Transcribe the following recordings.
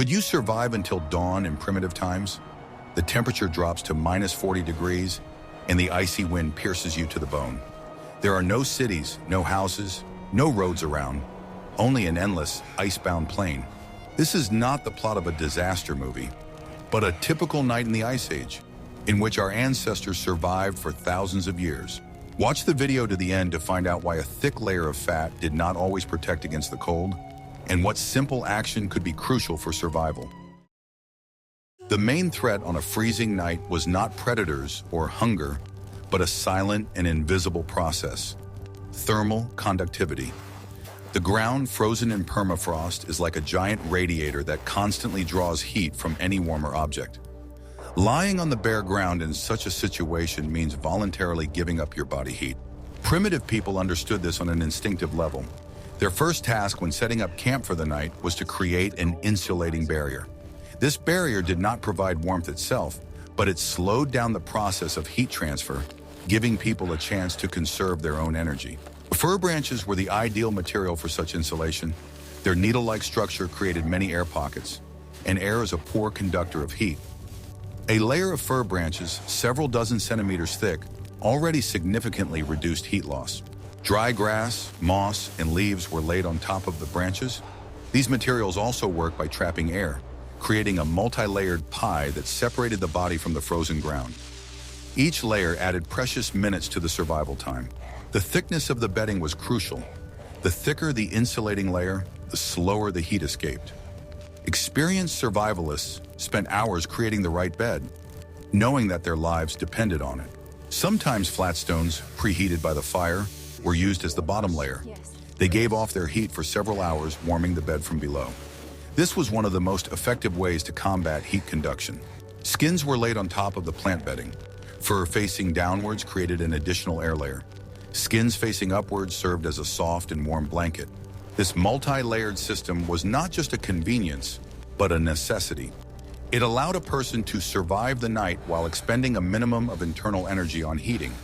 Could you survive until dawn in primitive times? The temperature drops to -40 degrees, and the icy wind pierces you to the bone. There are no cities, no houses, no roads around, only an endless, icebound plain. This is not the plot of a disaster movie, but a typical night in the Ice Age, in which our ancestors survived for thousands of years. Watch the video to the end to find out why a thick layer of fat did not always protect against the cold, and what simple action could be crucial for survival. The main threat on a freezing night was not predators or hunger, but a silent and invisible process: thermal conductivity. The ground, frozen in permafrost, is like a giant radiator that constantly draws heat from any warmer object. Lying on the bare ground in such a situation means voluntarily giving up your body heat. Primitive people understood this on an instinctive level. Their first task when setting up camp for the night was to create an insulating barrier. This barrier did not provide warmth itself, but it slowed down the process of heat transfer, giving people a chance to conserve their own energy. Fir branches were the ideal material for such insulation. Their needle-like structure created many air pockets, and air is a poor conductor of heat. A layer of fir branches, several dozen centimeters thick, already significantly reduced heat loss. Dry grass, moss, and leaves were laid on top of the branches. These materials also work by trapping air, creating a multi-layered pie that separated the body from the frozen ground. Each layer added precious minutes to the survival time. The thickness of the bedding was crucial. The thicker the insulating layer, the slower the heat escaped. Experienced survivalists spent hours creating the right bed, knowing that their lives depended on it. Sometimes flat stones, preheated by the fire, were used as the bottom layer. They gave off their heat for several hours, warming the bed from below. This was one of the most effective ways to combat heat conduction. Skins were laid on top of the plant bedding. Fur facing downwards created an additional air layer. Skins facing upwards served as a soft and warm blanket. This multi-layered system was not just a convenience, but a necessity. It allowed a person to survive the night while expending a minimum of internal energy on heating.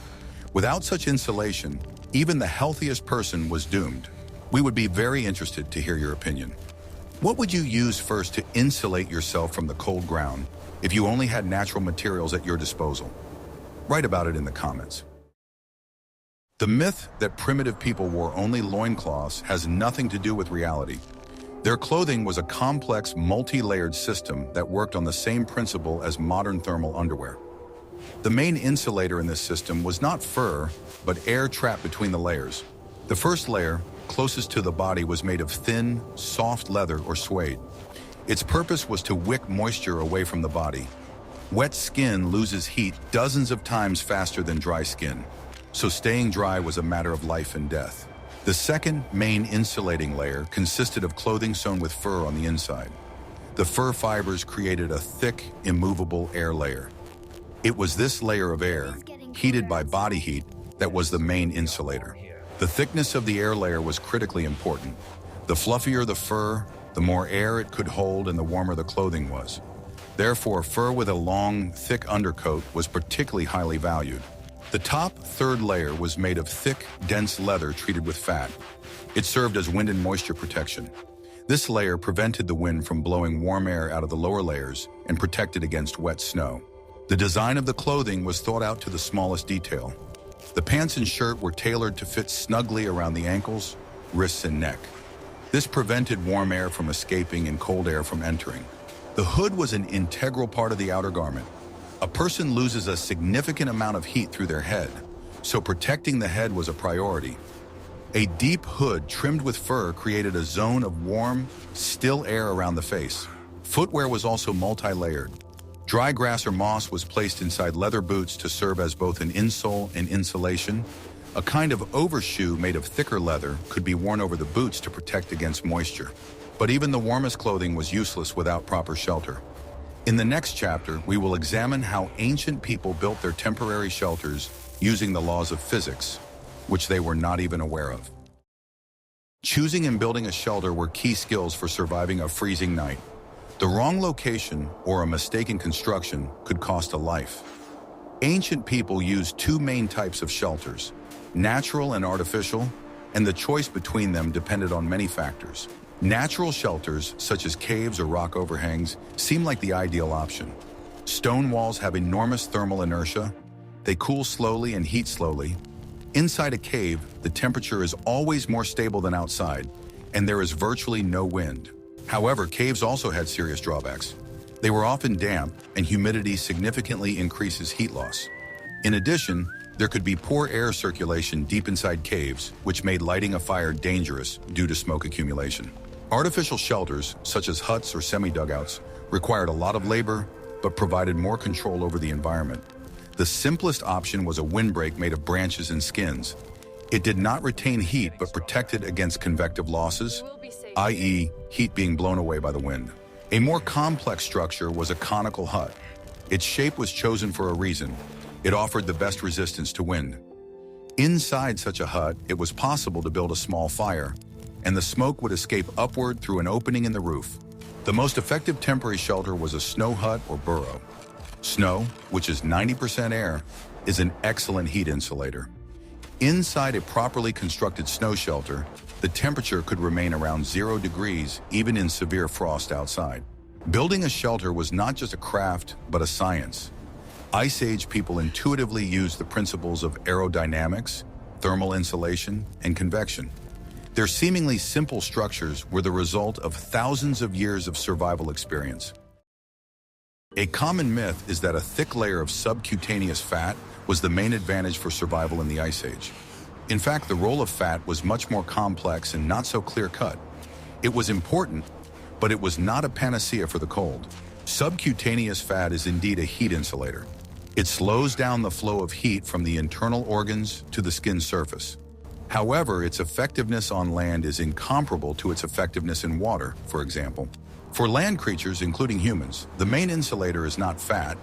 Without such insulation, even the healthiest person was doomed. We would be very interested to hear your opinion. What would you use first to insulate yourself from the cold ground if you only had natural materials at your disposal? Write about it in the comments. The myth that primitive people wore only loincloths has nothing to do with reality. Their clothing was a complex, multi-layered system that worked on the same principle as modern thermal underwear. The main insulator in this system was not fur, but air trapped between the layers. The first layer, closest to the body, was made of thin, soft leather or suede. Its purpose was to wick moisture away from the body. Wet skin loses heat dozens of times faster than dry skin, so staying dry was a matter of life and death. The second main insulating layer consisted of clothing sewn with fur on the inside. The fur fibers created a thick, immovable air layer. It was this layer of air, heated by body heat, that was the main insulator. The thickness of the air layer was critically important. The fluffier the fur, the more air it could hold and the warmer the clothing was. Therefore, fur with a long, thick undercoat was particularly highly valued. The top third layer was made of thick, dense leather treated with fat. It served as wind and moisture protection. This layer prevented the wind from blowing warm air out of the lower layers and protected against wet snow. The design of the clothing was thought out to the smallest detail. The pants and shirt were tailored to fit snugly around the ankles, wrists, and neck. This prevented warm air from escaping and cold air from entering. The hood was an integral part of the outer garment. A person loses a significant amount of heat through their head, so protecting the head was a priority. A deep hood trimmed with fur created a zone of warm, still air around the face. Footwear was also multi-layered. Dry grass or moss was placed inside leather boots to serve as both an insole and insulation. A kind of overshoe made of thicker leather could be worn over the boots to protect against moisture. But even the warmest clothing was useless without proper shelter. In the next chapter, we will examine how ancient people built their temporary shelters using the laws of physics, which they were not even aware of. Choosing and building a shelter were key skills for surviving a freezing night. The wrong location or a mistaken construction could cost a life. Ancient people used two main types of shelters, natural and artificial, and the choice between them depended on many factors. Natural shelters, such as caves or rock overhangs, seem like the ideal option. Stone walls have enormous thermal inertia. They cool slowly and heat slowly. Inside a cave, the temperature is always more stable than outside, and there is virtually no wind. However, caves also had serious drawbacks. They were often damp, and humidity significantly increases heat loss. In addition, there could be poor air circulation deep inside caves, which made lighting a fire dangerous due to smoke accumulation. Artificial shelters, such as huts or semi-dugouts, required a lot of labor, but provided more control over the environment. The simplest option was a windbreak made of branches and skins. It did not retain heat but protected against convective losses, i.e., heat being blown away by the wind. A more complex structure was a conical hut. Its shape was chosen for a reason. It offered the best resistance to wind. Inside such a hut, it was possible to build a small fire, and the smoke would escape upward through an opening in the roof. The most effective temporary shelter was a snow hut or burrow. Snow, which is 90% air, is an excellent heat insulator. Inside a properly constructed snow shelter, the temperature could remain around 0 degrees even in severe frost outside. Building a shelter was not just a craft, but a science. Ice Age people intuitively used the principles of aerodynamics, thermal insulation, and convection. Their seemingly simple structures were the result of thousands of years of survival experience. A common myth is that a thick layer of subcutaneous fat was the main advantage for survival in the Ice Age. In fact, the role of fat was much more complex and not so clear-cut. It was important, but it was not a panacea for the cold. Subcutaneous fat is indeed a heat insulator. It slows down the flow of heat from the internal organs to the skin surface. However, its effectiveness on land is incomparable to its effectiveness in water, for example. For land creatures, including humans, the main insulator is not fat,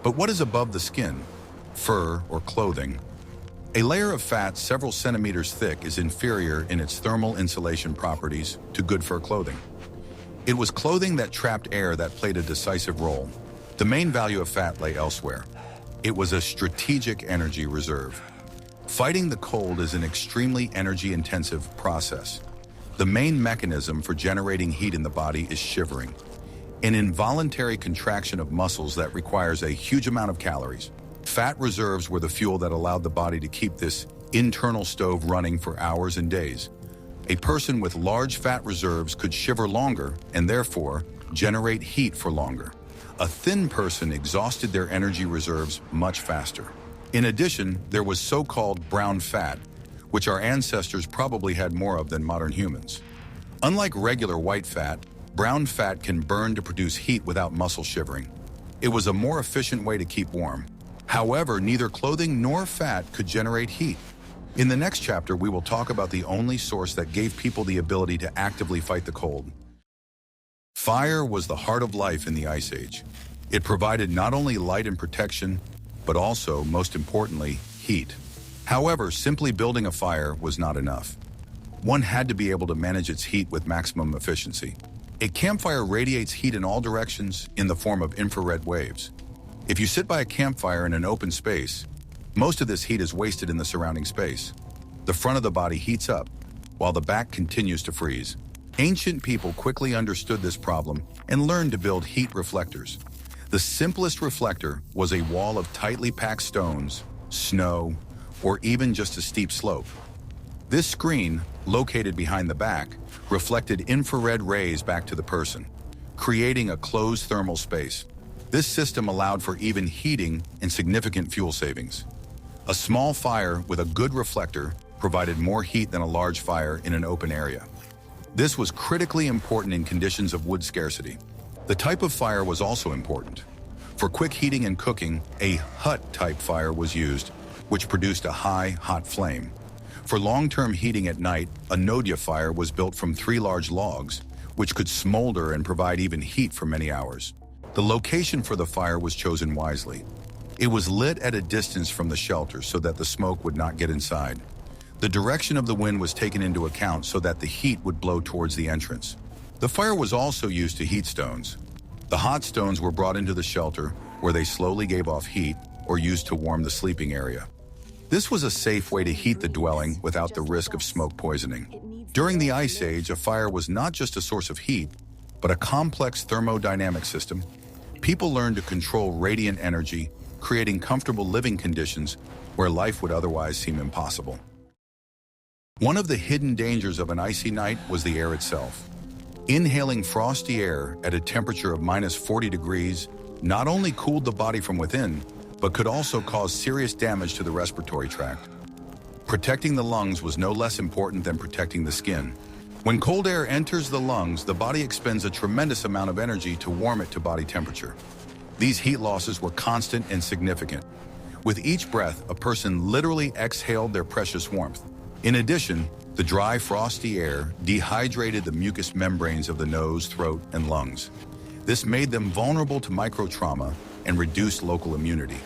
but what is above the skin, fur or clothing. A layer of fat several centimeters thick is inferior in its thermal insulation properties to good fur clothing. It was clothing that trapped air that played a decisive role. The main value of fat lay elsewhere. It was a strategic energy reserve. Fighting the cold is an extremely energy-intensive process. The main mechanism for generating heat in the body is shivering, an involuntary contraction of muscles that requires a huge amount of calories. Fat reserves were the fuel that allowed the body to keep this internal stove running for hours and days. A person with large fat reserves could shiver longer and therefore generate heat for longer. A thin person exhausted their energy reserves much faster. In addition, there was so-called brown fat, which our ancestors probably had more of than modern humans. Unlike regular white fat, brown fat can burn to produce heat without muscle shivering. It was a more efficient way to keep warm. However, neither clothing nor fat could generate heat. In the next chapter, we will talk about the only source that gave people the ability to actively fight the cold. Fire was the heart of life in the Ice Age. It provided not only light and protection, but also, most importantly, heat. However, simply building a fire was not enough. One had to be able to manage its heat with maximum efficiency. A campfire radiates heat in all directions in the form of infrared waves. If you sit by a campfire in an open space, most of this heat is wasted in the surrounding space. The front of the body heats up, while the back continues to freeze. Ancient people quickly understood this problem and learned to build heat reflectors. The simplest reflector was a wall of tightly packed stones, snow, or even just a steep slope. This screen, located behind the back, reflected infrared rays back to the person, creating a closed thermal space. This system allowed for even heating and significant fuel savings. A small fire with a good reflector provided more heat than a large fire in an open area. This was critically important in conditions of wood scarcity. The type of fire was also important. For quick heating and cooking, a hut-type fire was used, which produced a high, hot flame. For long-term heating at night, a Nodia fire was built from 3 large logs, which could smolder and provide even heat for many hours. The location for the fire was chosen wisely. It was lit at a distance from the shelter so that the smoke would not get inside. The direction of the wind was taken into account so that the heat would blow towards the entrance. The fire was also used to heat stones. The hot stones were brought into the shelter, where they slowly gave off heat or used to warm the sleeping area. This was a safe way to heat the dwelling without the risk of smoke poisoning. During the Ice Age, a fire was not just a source of heat, but a complex thermodynamic system. People learned to control radiant energy, creating comfortable living conditions where life would otherwise seem impossible. One of the hidden dangers of an icy night was the air itself. Inhaling frosty air at a temperature of -40 degrees not only cooled the body from within, but could also cause serious damage to the respiratory tract. Protecting the lungs was no less important than protecting the skin. When cold air enters the lungs, the body expends a tremendous amount of energy to warm it to body temperature. These heat losses were constant and significant. With each breath, a person literally exhaled their precious warmth. In addition, the dry, frosty air dehydrated the mucous membranes of the nose, throat, and lungs. This made them vulnerable to microtrauma and reduced local immunity.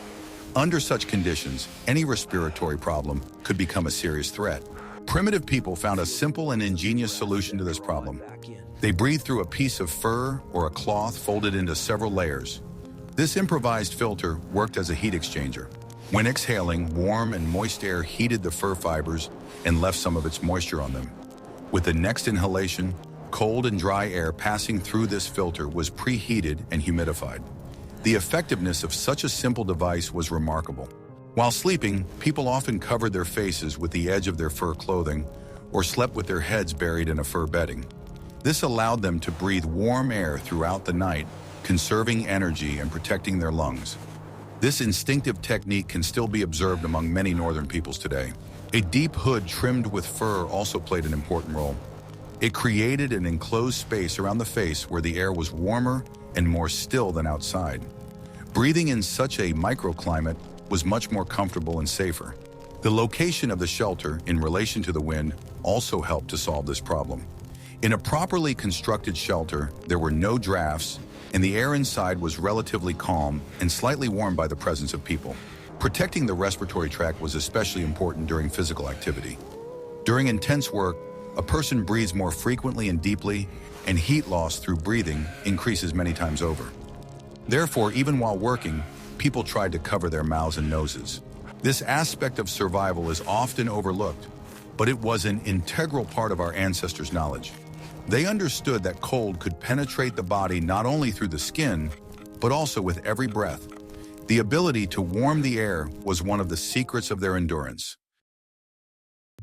Under such conditions, any respiratory problem could become a serious threat. Primitive people found a simple and ingenious solution to this problem. They breathed through a piece of fur or a cloth folded into several layers. This improvised filter worked as a heat exchanger. When exhaling, warm and moist air heated the fur fibers and left some of its moisture on them. With the next inhalation, cold and dry air passing through this filter was preheated and humidified. The effectiveness of such a simple device was remarkable. While sleeping, people often covered their faces with the edge of their fur clothing or slept with their heads buried in a fur bedding. This allowed them to breathe warm air throughout the night, conserving energy and protecting their lungs. This instinctive technique can still be observed among many northern peoples today. A deep hood trimmed with fur also played an important role. It created an enclosed space around the face where the air was warmer and more still than outside. Breathing in such a microclimate was much more comfortable and safer. The location of the shelter in relation to the wind also helped to solve this problem. In a properly constructed shelter, there were no drafts, and the air inside was relatively calm and slightly warmed by the presence of people. Protecting the respiratory tract was especially important during physical activity. During intense work, a person breathes more frequently and deeply, and heat loss through breathing increases many times over. Therefore, even while working, people tried to cover their mouths and noses. This aspect of survival is often overlooked, but it was an integral part of our ancestors' knowledge. They understood that cold could penetrate the body not only through the skin, but also with every breath. The ability to warm the air was one of the secrets of their endurance.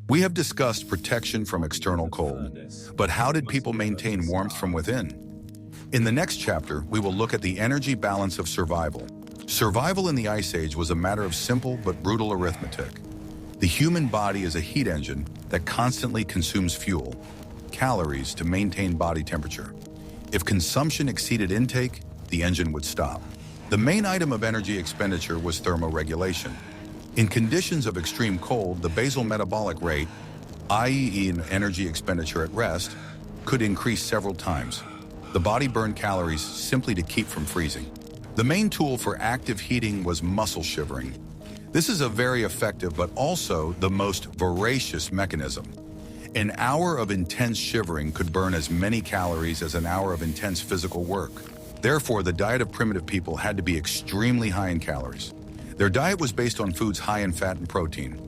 We have discussed protection from external cold, but how did people maintain warmth from within? In the next chapter, we will look at the energy balance of survival. Survival in the Ice Age was a matter of simple but brutal arithmetic. The human body is a heat engine that constantly consumes fuel, calories, to maintain body temperature. If consumption exceeded intake, the engine would stop. The main item of energy expenditure was thermoregulation. In conditions of extreme cold, the basal metabolic rate, i.e. in energy expenditure at rest, could increase several times. The body burned calories simply to keep from freezing. The main tool for active heating was muscle shivering. This is a very effective but also the most voracious mechanism. An hour of intense shivering could burn as many calories as an hour of intense physical work. Therefore, the diet of primitive people had to be extremely high in calories. Their diet was based on foods high in fat and protein.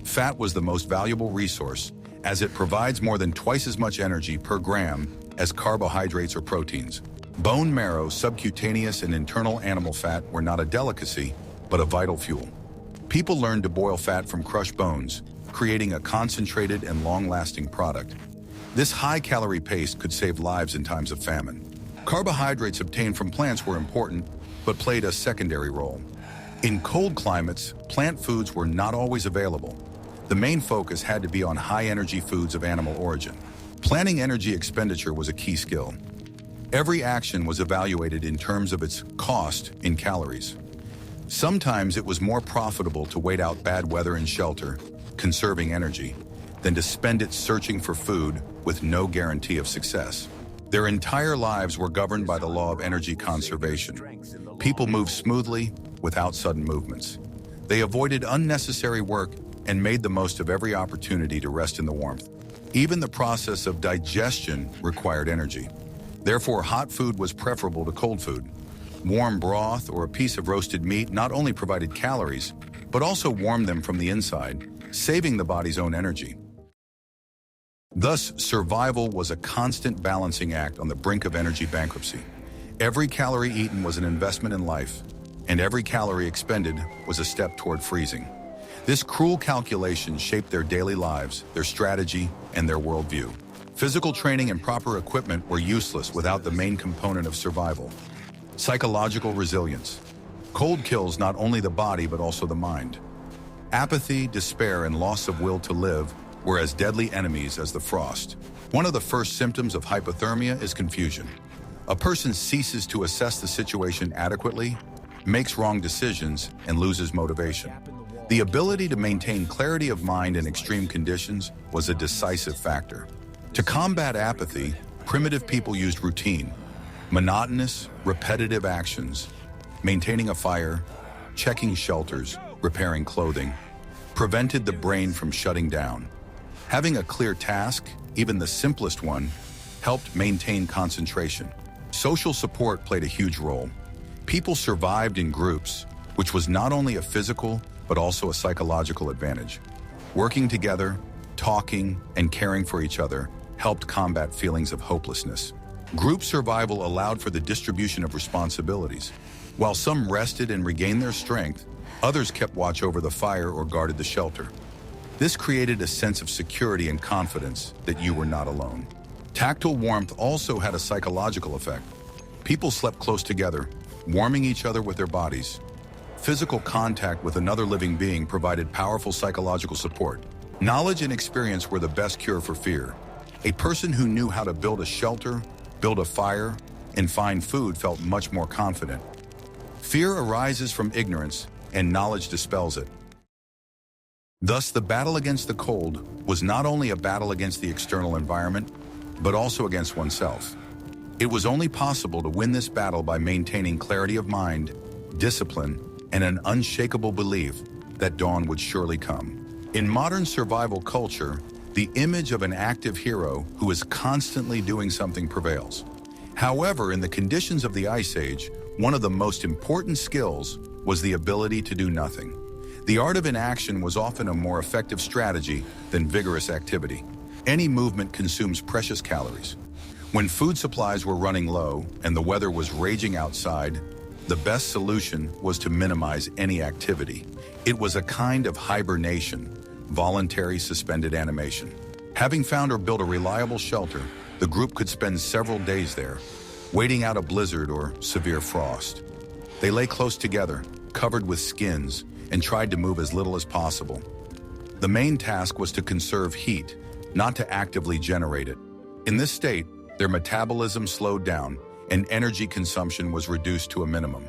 Fat was the most valuable resource, as it provides more than twice as much energy per gram as carbohydrates or proteins. Bone marrow, subcutaneous and internal animal fat were not a delicacy, but a vital fuel. People learned to boil fat from crushed bones, creating a concentrated and long-lasting product. This high-calorie paste could save lives in times of famine. Carbohydrates obtained from plants were important, but played a secondary role. In cold climates, plant foods were not always available. The main focus had to be on high-energy foods of animal origin. Planning energy expenditure was a key skill. Every action was evaluated in terms of its cost in calories. Sometimes it was more profitable to wait out bad weather in shelter, conserving energy, than to spend it searching for food with no guarantee of success. Their entire lives were governed by the law of energy conservation. People moved smoothly, without sudden movements. They avoided unnecessary work and made the most of every opportunity to rest in the warmth. Even the process of digestion required energy. Therefore, hot food was preferable to cold food. Warm broth or a piece of roasted meat not only provided calories, but also warmed them from the inside, saving the body's own energy. Thus, survival was a constant balancing act on the brink of energy bankruptcy. Every calorie eaten was an investment in life, and every calorie expended was a step toward freezing. This cruel calculation shaped their daily lives, their strategy, and their worldview. Physical training and proper equipment were useless without the main component of survival: psychological resilience. Cold kills not only the body but also the mind. Apathy, despair, and loss of will to live were as deadly enemies as the frost. One of the first symptoms of hypothermia is confusion. A person ceases to assess the situation adequately, makes wrong decisions, and loses motivation. The ability to maintain clarity of mind in extreme conditions was a decisive factor. To combat apathy, primitive people used routine, monotonous, repetitive actions, maintaining a fire, checking shelters, repairing clothing, prevented the brain from shutting down. Having a clear task, even the simplest one, helped maintain concentration. Social support played a huge role. People survived in groups, which was not only a physical, but also a psychological advantage. Working together, talking, and caring for each other helped combat feelings of hopelessness. Group survival allowed for the distribution of responsibilities. While some rested and regained their strength, others kept watch over the fire or guarded the shelter. This created a sense of security and confidence that you were not alone. Tactile warmth also had a psychological effect. People slept close together, warming each other with their bodies. Physical contact with another living being provided powerful psychological support. Knowledge and experience were the best cure for fear. A person who knew how to build a shelter, build a fire, and find food felt much more confident. Fear arises from ignorance, and knowledge dispels it. Thus, the battle against the cold was not only a battle against the external environment, but also against oneself. It was only possible to win this battle by maintaining clarity of mind, discipline, and an unshakable belief that dawn would surely come. In modern survival culture, the image of an active hero who is constantly doing something prevails. However, in the conditions of the Ice Age, one of the most important skills was the ability to do nothing. The art of inaction was often a more effective strategy than vigorous activity. Any movement consumes precious calories. When food supplies were running low and the weather was raging outside, the best solution was to minimize any activity. It was a kind of hibernation, voluntary suspended animation. Having found or built a reliable shelter, the group could spend several days there, waiting out a blizzard or severe frost. They lay close together, covered with skins, and tried to move as little as possible. The main task was to conserve heat, not to actively generate it. In this state, their metabolism slowed down and energy consumption was reduced to a minimum.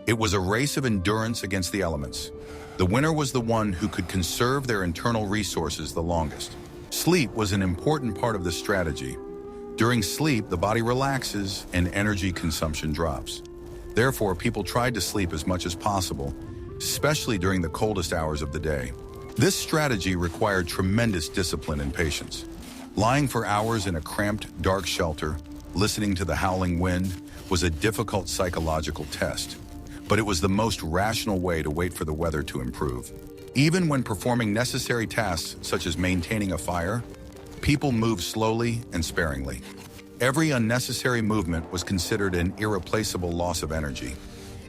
It was a race of endurance against the elements. The winner was the one who could conserve their internal resources the longest. Sleep was an important part of this strategy. During sleep, the body relaxes and energy consumption drops. Therefore, people tried to sleep as much as possible, especially during the coldest hours of the day. This strategy required tremendous discipline and patience. Lying for hours in a cramped, dark shelter, listening to the howling wind, was a difficult psychological test, but it was the most rational way to wait for the weather to improve. Even when performing necessary tasks such as maintaining a fire, people moved slowly and sparingly. Every unnecessary movement was considered an irreplaceable loss of energy.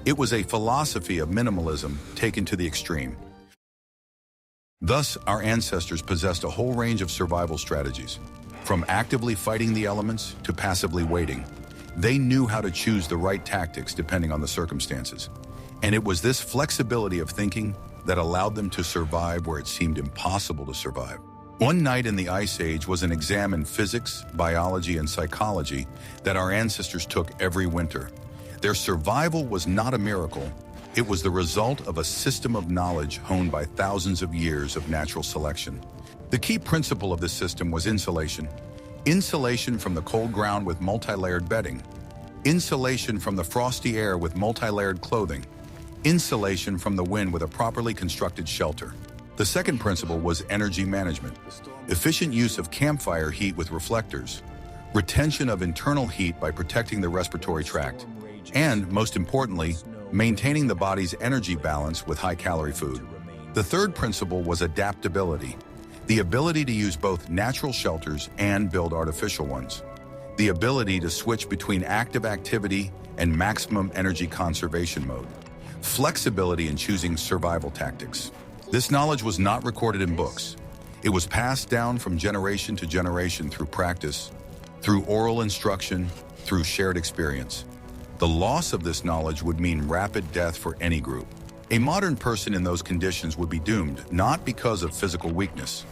It was a philosophy of minimalism taken to the extreme. Thus, our ancestors possessed a whole range of survival strategies. From actively fighting the elements to passively waiting, they knew how to choose the right tactics depending on the circumstances. And it was this flexibility of thinking that allowed them to survive where it seemed impossible to survive. One night in the Ice Age was an exam in physics, biology, and psychology that our ancestors took every winter. Their survival was not a miracle. It was the result of a system of knowledge honed by thousands of years of natural selection. The key principle of this system was insulation. Insulation from the cold ground with multi-layered bedding. Insulation from the frosty air with multi-layered clothing. Insulation from the wind with a properly constructed shelter. The second principle was energy management. Efficient use of campfire heat with reflectors. Retention of internal heat by protecting the respiratory tract. And, most importantly, maintaining the body's energy balance with high-calorie food. The third principle was adaptability, the ability to use both natural shelters and build artificial ones, the ability to switch between active activity and maximum energy conservation mode, flexibility in choosing survival tactics. This knowledge was not recorded in books. It was passed down from generation to generation through practice, through oral instruction, through shared experience. The loss of this knowledge would mean rapid death for any group. A modern person in those conditions would be doomed, not because of physical weakness.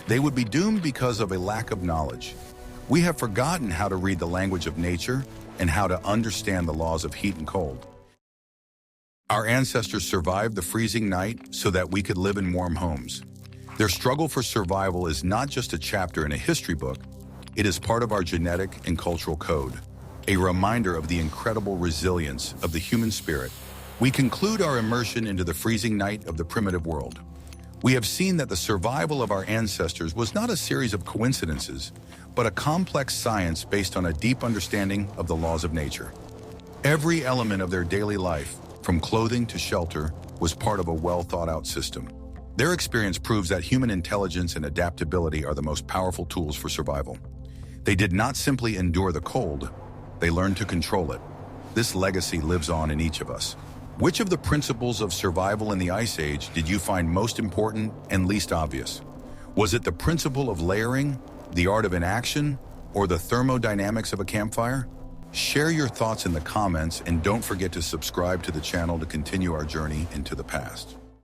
They would be doomed because of a lack of knowledge. We have forgotten how to read the language of nature and how to understand the laws of heat and cold. Our ancestors survived the freezing night so that we could live in warm homes. Their struggle for survival is not just a chapter in a history book, it is part of our genetic and cultural code, a reminder of the incredible resilience of the human spirit. We conclude our immersion into the freezing night of the primitive world. We have seen that the survival of our ancestors was not a series of coincidences, but a complex science based on a deep understanding of the laws of nature. Every element of their daily life, from clothing to shelter, was part of a well-thought-out system. Their experience proves that human intelligence and adaptability are the most powerful tools for survival. They did not simply endure the cold, they learned to control it. This legacy lives on in each of us. Which of the principles of survival in the Ice Age did you find most important and least obvious? Was it the principle of layering, the art of inaction, or the thermodynamics of a campfire? Share your thoughts in the comments and don't forget to subscribe to the channel to continue our journey into the past.